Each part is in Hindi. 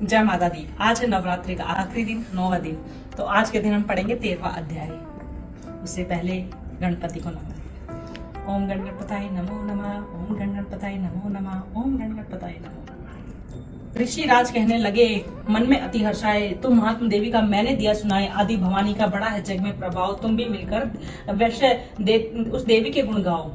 जय माता दी। आज है नवरात्रि का आखिरी दिन, 9वां दिन। तो आज के दिन हम पढ़ेंगे 13वां अध्याय। उससे पहले गणपति को नमः। ओम गणपताय नमो नमः, ओम गणपताय नमो नमः, ओम गणपताय नमो नमः। ऋषि राज कहने लगे, मन में अति हर्षाए, तुम महात्मा देवी का मैंने दिया सुनाए। आदि भवानी का बड़ा है जग में प्रभाव, तुम भी मिलकर वैश्य उस देवी के गुण गाओ।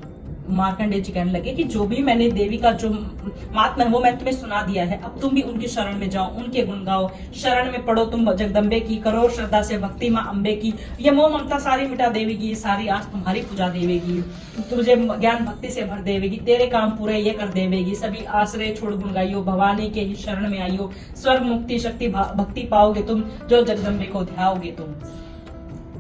मार्कंडेय जी कहने लगे कि जो भी मैंने देवी का जो महात्मा है वो मैं तुम्हें सुना दिया है, अब तुम भी उनकी शरण में जाओ, उनके गुण गाओ, शरण में पढ़ो तुम जगदम्बे की, करो श्रद्धा से भक्ति माँ अम्बे की। ये मोह ममता सारी मिटा देवेगी, सारी आस तुम्हारी पूजा देवेगी, तुझे ज्ञान भक्ति से भर देवेगी, तेरे काम पूरे ये कर देवेगी। सभी आश्रय छोड़ गुण गाइयो, भवानी के ही शरण में आइयो, स्वर्ग मुक्ति शक्ति भक्ति पाओगे तुम, जो जगदम्बे को ध्याओगे तुम।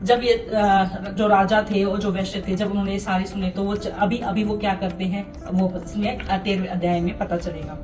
जब ये जो राजा थे और जो वैश्य थे, जब उन्होंने सारी सुने तो वो अभी वो क्या करते हैं वो 13वें अध्याय में पता चलेगा।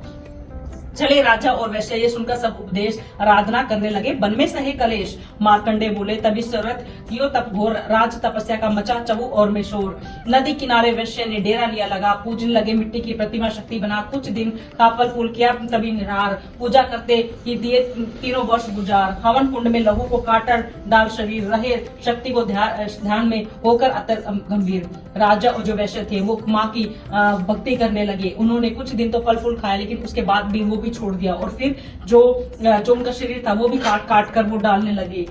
चले राजा और वैश्य ये सुनकर सब उपदेश आराधना करने लगे, वन में सहे कलेश। मार्कंडे बोले, तभी सुरत कियो तप घोर, राज तपस्या का मचा चबू और में शोर। नदी किनारे वैश्य ने डेरा लिया लगा, पूजन लगे मिट्टी की प्रतिमा शक्ति बना। कुछ दिन का फल फूल किया तभी निहार, पूजा करते ही दिए 3 वर्ष गुजार। हवन कुंड में लहू को काटर डाल शरीर, रहे शक्ति को ध्यान में होकर अतर गंभीर। राजा और जो वैश्य थे वो माँ की भक्ति करने लगे। उन्होंने कुछ दिन तो फल फूल खाए, लेकिन उसके बाद भी वो छोड़ दिया और फिर जो उनका शरीर था वो भी काट काट कर वो डालने लगे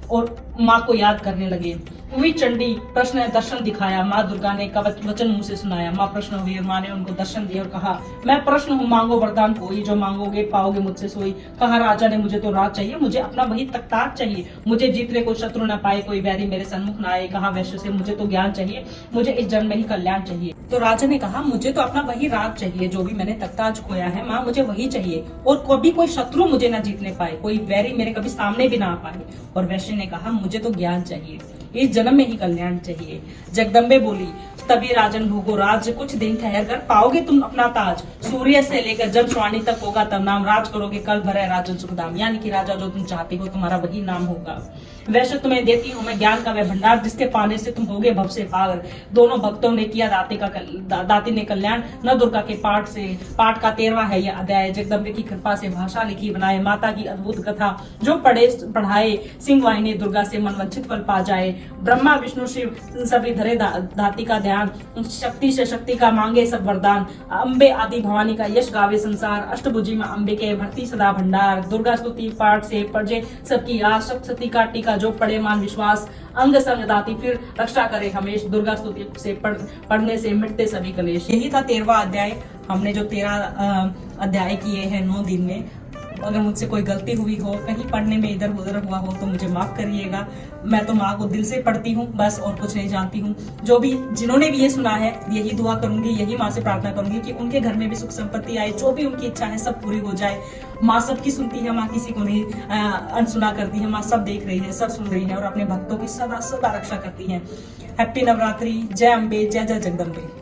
और माँ को याद करने लगे। हुई चंडी प्रश्न दर्शन दिखाया, माँ दुर्गा ने कवच वचन मुंह से सुनाया। माँ प्रश्न हुई और माँ ने उनको दर्शन दिया और कहा, मैं प्रश्न हूँ, मांगो वरदान कोई, जो मांगोगे पाओगे मुझसे सोई। कहा राजा ने, मुझे तो राज चाहिए, मुझे अपना वही तख्ताज चाहिए, मुझे जीतने को शत्रु न पाए, कोई वैरी मेरे सन्मुख न आए। कहा वैश्य से, मुझे तो ज्ञान चाहिए, मुझे इस जन्म में ही कल्याण चाहिए। तो राजा ने कहा, मुझे तो अपना वही राज चाहिए, जो भी मैंने तख्ताज खोया है माँ, मुझे वही चाहिए, और कभी कोई शत्रु मुझे न जीतने पाए, कोई वैरी मेरे कभी सामने भी ना आ पाए। और वैश्य ने कहा, मुझे तो ज्ञान चाहिए, इस जन्म में ही कल्याण चाहिए। जगदम्बे बोली, तभी राजन भोगो राज, कुछ दिन ठहर कर पाओगे तुम अपना ताज। सूर्य से लेकर जब स्वाणी तक होगा तब नाम, राज करोगे कल भरे राजन सुखदाम। यानी कि राजा जो तुम चाहते हो तुम्हारा वही नाम होगा। वैसे तुम्हें देती हूँ मैं ज्ञान का वह भंडार, जिसके पाने से तुम होगे भव से पार। दोनों भक्तों ने किया दाती ने कल्याण, न दुर्गा के पाठ का 13वां है यह अध्याय। जगदम्बे की कृपा से भाषा लिखी बनाए, माता की अद्भुत कथा जो पढ़ाए, सिंह वाहिनी दुर्गा से मन वंचित फल पा जाए। ब्रह्मा विष्णु शिव सभी धरे दाती का ध्यान, शक्ति से शक्ति का मांगे सब वरदान। अम्बे आदि भवानी का यश गावे संसार, अष्टभुजी मां अम्बे के भरती सदा भंडार। दुर्गा स्तुति पाठ से पढ़े सबकी आस, सती का टीका जो पढ़े मान विश्वास। अंग संग दाती फिर रक्षा करे हमेश, दुर्गा स्तुति से पढ़ने से मिटते सभी कलेश। यही था 13वां अध्याय। हमने जो 13 अध्याय किए हैं 9 दिन में। अगर मुझसे कोई गलती हुई हो, कहीं पढ़ने में इधर उधर हुआ हो तो मुझे माफ करिएगा। मैं तो माँ को दिल से पढ़ती हूँ बस, और कुछ नहीं जानती हूँ। जिन्होंने भी ये सुना है, यही दुआ करूंगी, यही माँ से प्रार्थना करूंगी कि उनके घर में भी सुख संपत्ति आए, जो भी उनकी इच्छा है सब पूरी हो जाए। माँ सबकी सुनती है, माँ किसी को नहीं अनसुना करती है। माँ सब देख रही है, सब सुन रही है और अपने भक्तों की सदा सदा रक्षा करती है। हैप्पी नवरात्रि। जय अम्बे, जय जय जगदम्बे।